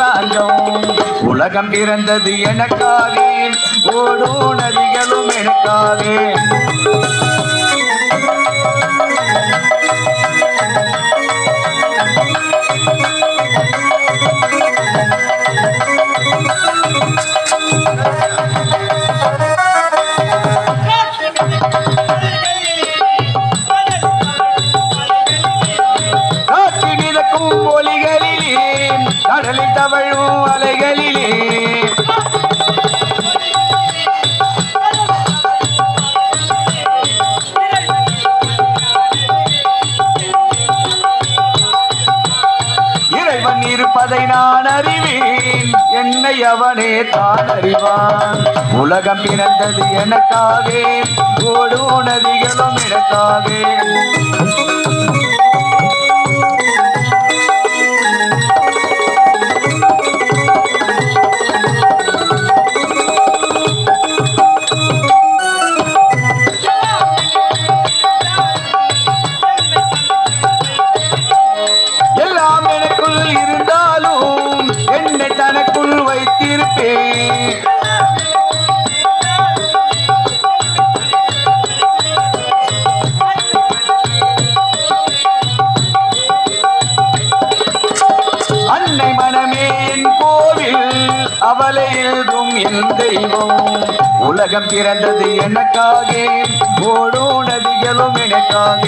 அரசாங்கம் உலகம் பிறந்தது எனக்காக ஓடும் நதிகளும் எனக்காக கடலில் தவழும் அலைகளிலே இறைவன் இருப்பதை நான் அறிவேன் என்னை அவனே தான் அறிவான் உலகம் பிறந்தது எனக்காக ஓடும் நதிகளும் எனக்காக இருந்தாலும் என்னை தனக்குள் வைத்திருப்பேன் அன்னை மனமே என் கோவில் அவளை எழுதும் என் தெய்வம் உலகம் பிறந்தது எனக்காக ஓடும் நதிகளும் எனக்காக